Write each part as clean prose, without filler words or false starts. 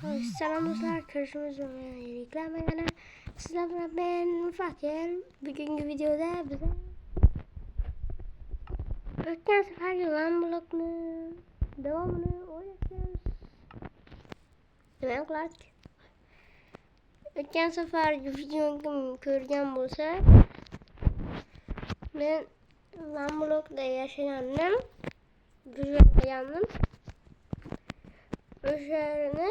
Selam dostlar, görüşürüz. Reklamlarına sizlerle ben Fakir. Bugünkü videoda bize ötken sefer yılan blokunu devamını oynayacağız. Demek olarak ötken sefer videomu görgen olsa ben yılan blokta yaşayandım. Güzel Öşerine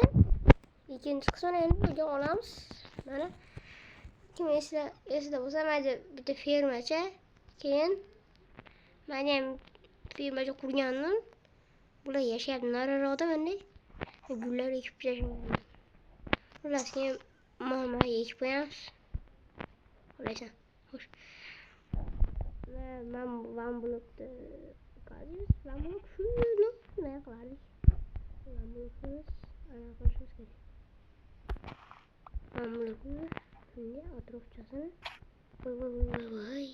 ikinci kısmına endi olamiz. Mana kim esida bo'lsa mayli bitta fermacha, keyin men ham fermacha qurgandim. Bular yashayapti nariroqda bunday gullar ekib yashayapti. Ular keyin mama ekib qo'yamiz. O'ylaysan. Xo'sh. Men blokni qaziymiz. Men blok shuni nima qilardik? Men blokimiz ana qo'shimiz kerak. Men blokni shunga atrofchasini voy.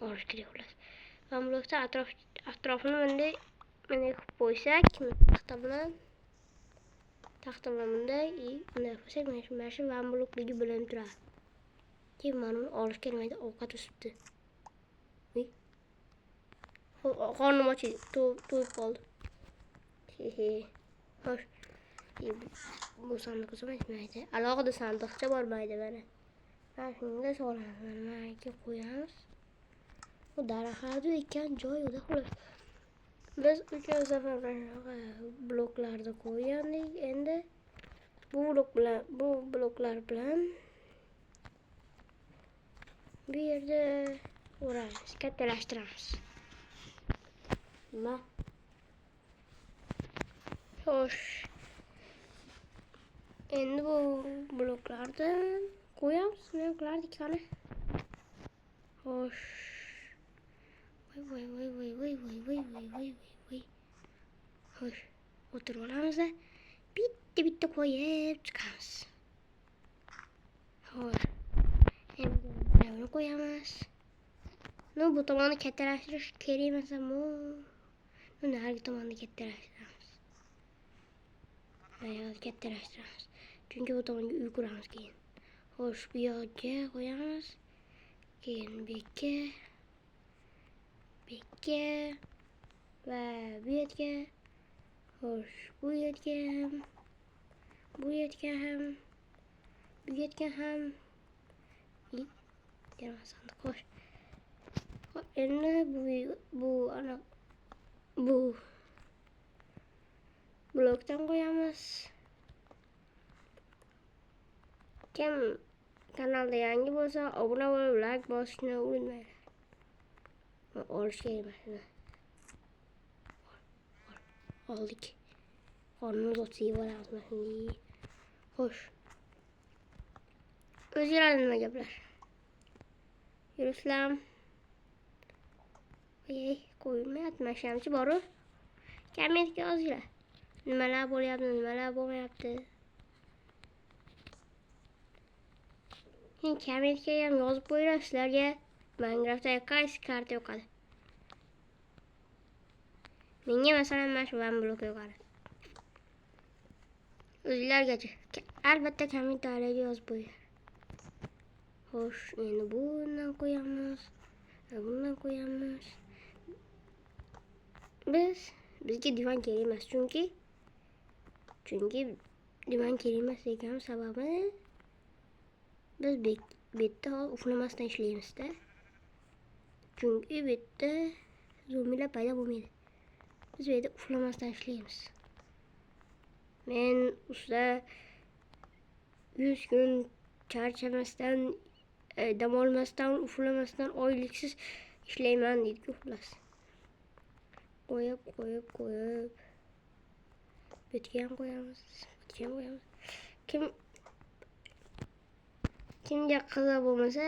Olish kerak xolos. Men blokda atrofini bunday qilib qo'ysak, taxta bilan bunday qilsak, mana shu men blokligi bilinib turadi. Keyin men uni olish kerak, ovqat o'sibdi. Qornim ochdi, to'yib qoldi. Xo'sh. Bu sandiq o'smaydi. Alohida sandiqcha bor mayda mana. Mana shunga solamiz. Mana qo'yamiz. Bu daraxtlar ekan joy o'da xolos. Biz o'tgan safar bloklarni qo'ygandik. Endi bu bloklar bilan bu yerda o'raymiz, kattalashtiramiz. Nima? Xo'sh. Endi bu bloklarni qo'yamiz. Nima qilardik qani? Xo'sh. Voy. Xo'sh. O'tirib olamiz. Bitta qo'yib chiqamiz. Xo'sh. Endi buni qo'yamiz. Bu tomonni kattalashtirish kerak emasmi? Narigi tomonni kattalashtiramiz. Kattalashtiramiz. Chunki bu tomonga uy quramiz keyin. Xo'sh, bu yoqqa qo'yamiz. Keyin bu yerga va bu yerga. Xo'sh, bu yerga ham. Sandiq. Xo'sh. Endi bu blokdan qo'yamiz. Kim kanalda yangi bo'lsa, obuna bo'lib, like bosishni unutmanglar. Olish kerak emas. Oldik. Qornimiz ochsa yeb olamiz. Xo'sh. O'zinglar nima gaplar? Yuruslam. Qo'ymayapti, mashinamchi boru. Kommentga yozinglar. Nimalar bo'lyapti, nimalar bo'lmayapti. Keyin kommentga ham yozib qo'yinglar, sizlarga Minecraftda qaysi karta yoqadi. Menga masalan mana shu one blok yoqadi. O'zinglargacha albatta kommentariyaga yozib qo'yinglar. Xo'sh, endi bundan qo'yamiz. Bundan qo'yamiz. Bizga divan kerak emas, chunki divan kerak emas ekan sababi biz betda uxlamasdan ishlaymiz-da. Chunki betda zombilar paydo bo'lmaydi. Biz betda uxlamasdan ishlaymiz. Men usta 100 kun charchamasdan, dam olmasdan, uxlamasdan oyliksiz ishlayman deydi xolos. Qo'yib. Betga ham qo'yamiz. Kimga qiziq bo'lmasa,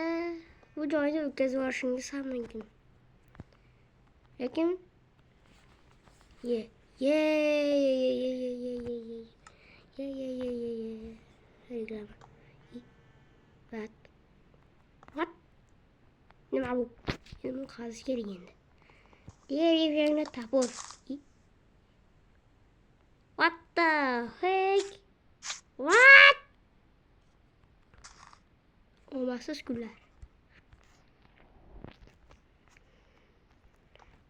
bu joyda o'tkazib yuborishingiz ham mumkin. Lekin reklama. What? Nima bu? Nima qazish kerak endi? Yerga topor. What the hell? omassiz kunlar.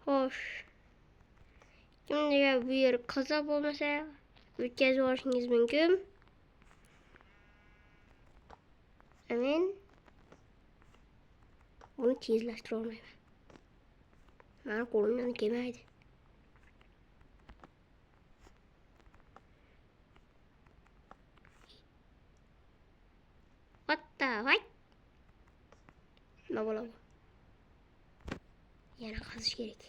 Xo'sh. Kimga bu yer qiziq bo'lmasa, o'tkazib olishingiz mumkin. Men buni tezlashtira olmayman. Meni qo'limdan kelmaydi. What the fuck? Nima bo'ladi? Yana qazish kerak.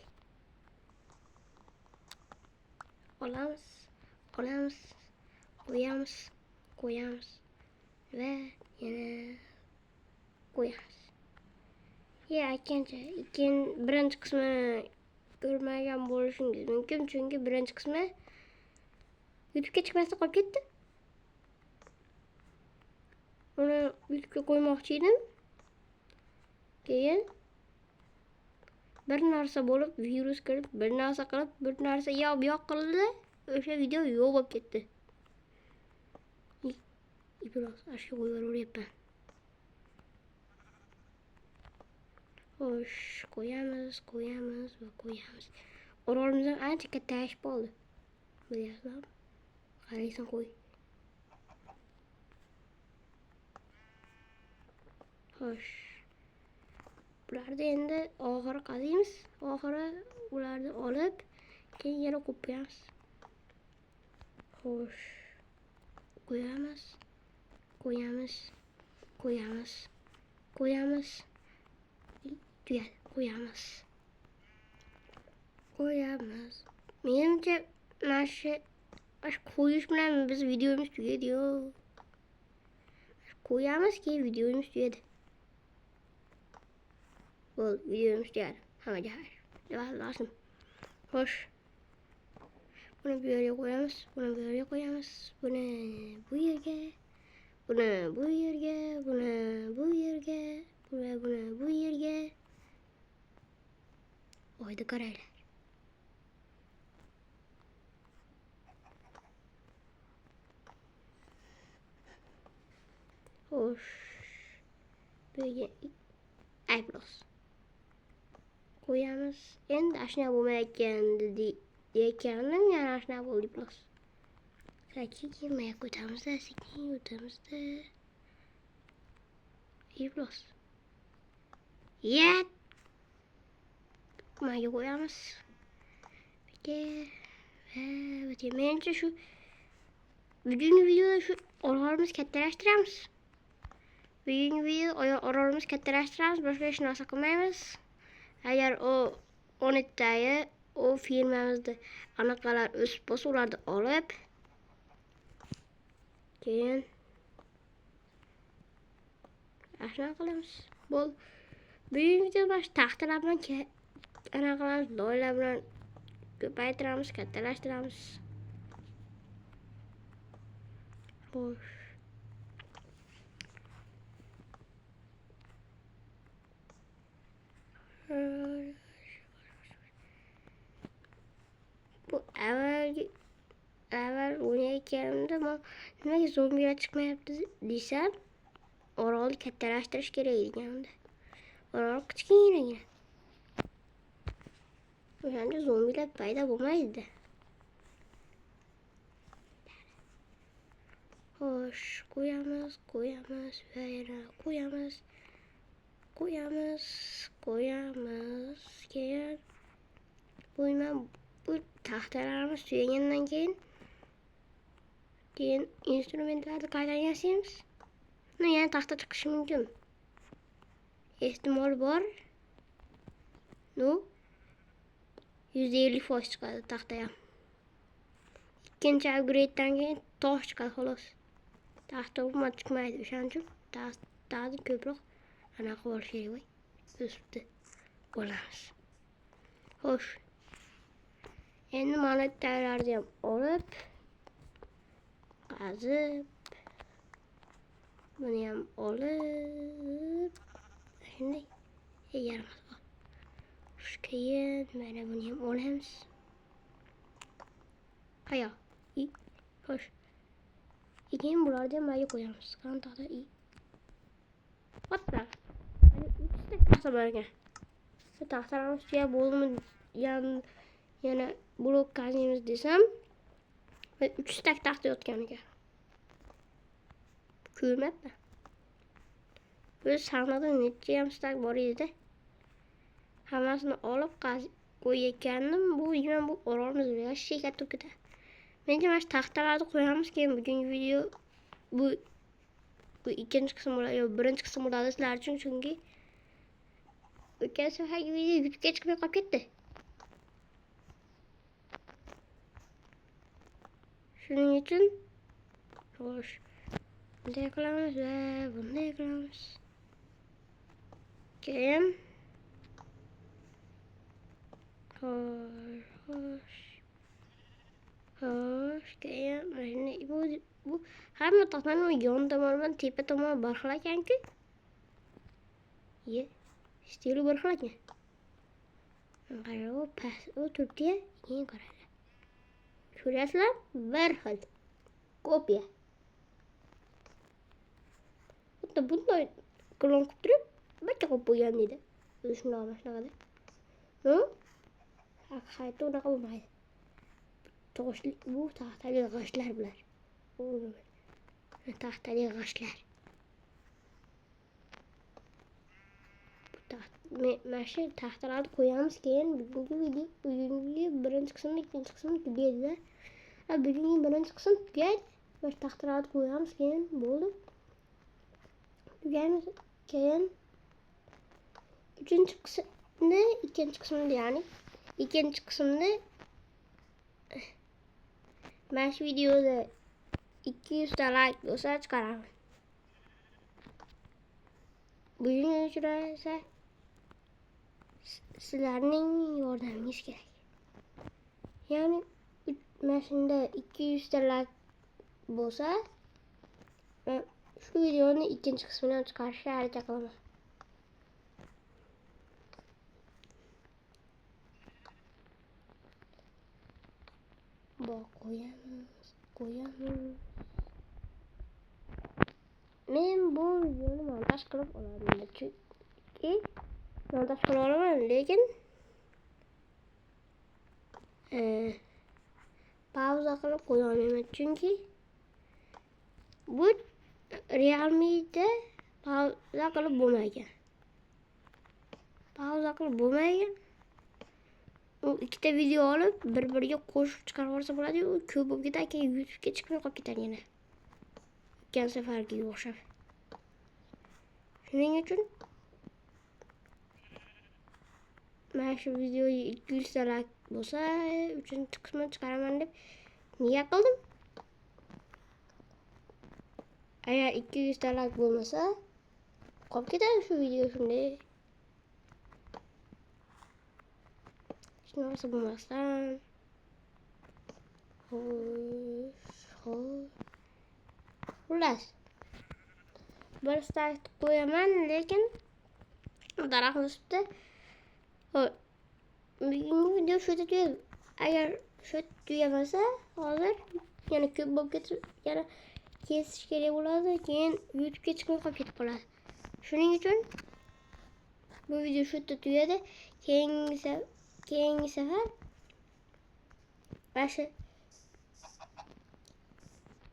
Olamiz, qo'yamiz va yana qo'yamiz. Aytgancha, birinchi qismini ko'rmagan bo'lishingiz mumkin, chunki birinchi qismi YouTube'ga chiqmasdan qolib ketdi. Uni YouTube'ga qo'ymoqchi edim. Keyin bir narsa bo'lib, virus kirib, bir narsa qilib, bir narsa yo'q qildi. O'sha video yo'q bo'lib ketdi. Biroz ashyo qo'yaveryapman. Xo'sh, qo'yamiz va qo'yamiz. Orolimizdan ancha kattashib qoldi. Bilasizmi? Qaraysan qo'y. Xo'sh. Bularni endi oxiri qaziymiz. Oxiri ularni olib, keyin yana qo'yib qo'yamiz. Xo'sh. Qo'yamiz. Tugadi. Qo'yamiz. Menimcha mana shu qo'yish bilan biz videomiz tugadi-yu. Qo'yamiz, keyin videomiz tugadi. Videomiz tugadi. Hammaga lazım. Xo'sh. Buni bu yerga qo'yamiz. Buni bu yerga. Buni bu yerga. Oyda qaraylar. Xo'sh. Bu yerga ayplos. Qo'yamiz. Endi ashuna bo'lmayotgandi deyotgandim, yana ashuna bo'ldi plos. Sekin o'tamiz-da. Plos. Yet. Mayga qo'yamiz. Menimcha shu bugungi videoda shu orolimiz kattalashtiramiz. Boshqa hech narsa qilmaymiz. Agar o 12 tayi o firmamizda anaqalar o'sib bo'lsa, ularni olib keyin ashuna qilamiz. Bo'l. Bugungi videoda taxtalar bilan anaqalar, loylar bilan ko'paytiramiz, kattalashtiramiz. Xo'sh. Bu avval o'ynayotganimda nimaga zombilar chiqmayapti desam, orolni kattalashtirish kerak deganimda. Orol kichkinagina. O'shanda zombilar paydo bo'lmaydi. Xo'sh, qo'yamiz va yana qo'yamiz. Keyin bu taxtalarimiz tugagandan keyin instrumentlarni qaytadan yasaymiz. Yana taxta chiqishi mumkin. Ehtimol bor. 150% chiqadi taxta ham. Ikkinchi upgrade'dan keyin tosh chiqadi xolos. Taxta umuman chiqmaydi. O'shaning uchun taxtani ko'proq anaqa qilish kerak voy. O'sibdi. Bo'lamiz. Xo'sh. Endi mana tayyorlarni ham olib qazib buni ham olib shunday yarim keyin mana buni ham olamiz. Xo'sh. Keyin bularni ham mayga qo'yamiz. Qanday Hatta hani 3 stack tahta var ekan. Shu taxtalarni ustiga bo'limi yana blok qaziymiz desam 3 stack taxta yotgan ekan. Ko'rmabman. Biz sahnada necha stack bor edi. Hammasini olib qo'ygandim. Bu men bu orolimiz yoshi katta ketadi. Menga mana shu taxtalarni qo'yamiz, keyin bugungi video bu ikkinchi qism bo'ladi, yo birinchi qism bo'ladi sizlar uchun, chunki o'tgan safargi video YouTube'ga chiqmay qolib ketdi. Shuning uchun xo'sh, bunday qilamiz va bunday qilamiz. Keyin xo'sh, keyin mana bu hamma taxtani yon tomondan tepa tomon bir xil ekan-ku. Stili bir xil ekan. Qarang, u past, u turibdi-ya, keyin qaranglar. Ko'rasizlar? Bir xil. Kopiya. Xuddi bunday klon qilib turib, bitta qo'yib qo'ygan deydi. O'zi shunaqa mashinada. Haqiqatda unaqa bo'lmaydi. Bu taxtali g'ishtlar bular. Taxtali g'ishtlar. Mana shu taxtalarni qo'yamiz, keyin bugungi birinchi qismni, ikkinchi qismni tugaydi. Bugungi birinchi qism tugaydi. Mana shu taxtalarni qo'yamiz, keyin bo'ldi. Tugaymiz, keyin ikkinchi qismni, ya'ni ikkinchi qismni mana shu videoda 200 ta like bo'lsa chiqaraman. Buning uchun esa sizlarning yordamingiz kerak. Ya'ni mana shunda 200 ta like bo'lsa, shu videoni ikkinchi qismini ham chiqarishga harakat qilaman. Qo'yamiz. Men bu videoni montaj qilib olaman, chunki montaj qilib olaman, lekin pauza qilib qo'ya olmayman, chunki bu Realme'da pauza qilib bo'lmaydi. U ikkita video olib bir-biriga qo'shib chiqarib olsa bo'ladi, u ko'p bo'lib ketadi, keyin YouTube'ga chiqmay qolib ketadi yana. O'tgan safargiga o'xshab. Shuning uchun mana shu videoga 200 ta like bo'lsa, 3-qismini chiqaraman deb niyat qildim. Agar 200 ta like bo'lmasa, qolib ketadi shu video shunday. Shunaqasi bo'lmasdan xullas bir stack qo'yaman, lekin daraxt o'sibdi. Bugungi video shu yerda tugaydi. Agar shu tugamasa, hozir yana ko'p bo'lib ketib, yana kesish kerak bo'ladi, keyin YouTube'ga chiqmay qolib ketib qoladi. Shuning uchun bu video shu yerda tugadi. Keyingi safar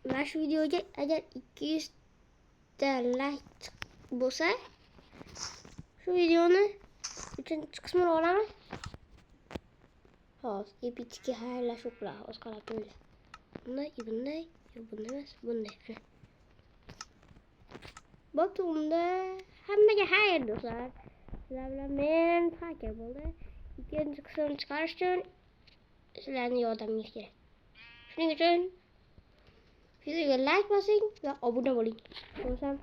mana shu videoga agar 200 ta like bo'lsa, shu videoni 3-qismini olaman. Hozir epitga xayrlashuv qilamiz, o'z qarab qo'yinglar. Bunday emas, bunday. Bo'pti, unda hammaga xayr do'stlar. Sizlar bilan men Fakir bo'ldi. Ikkinchi qismni chiqarish uchun sizlarning yordamingiz kerak. Shuning uchun videoga like bosing va obuna bo'ling. Bo'lsam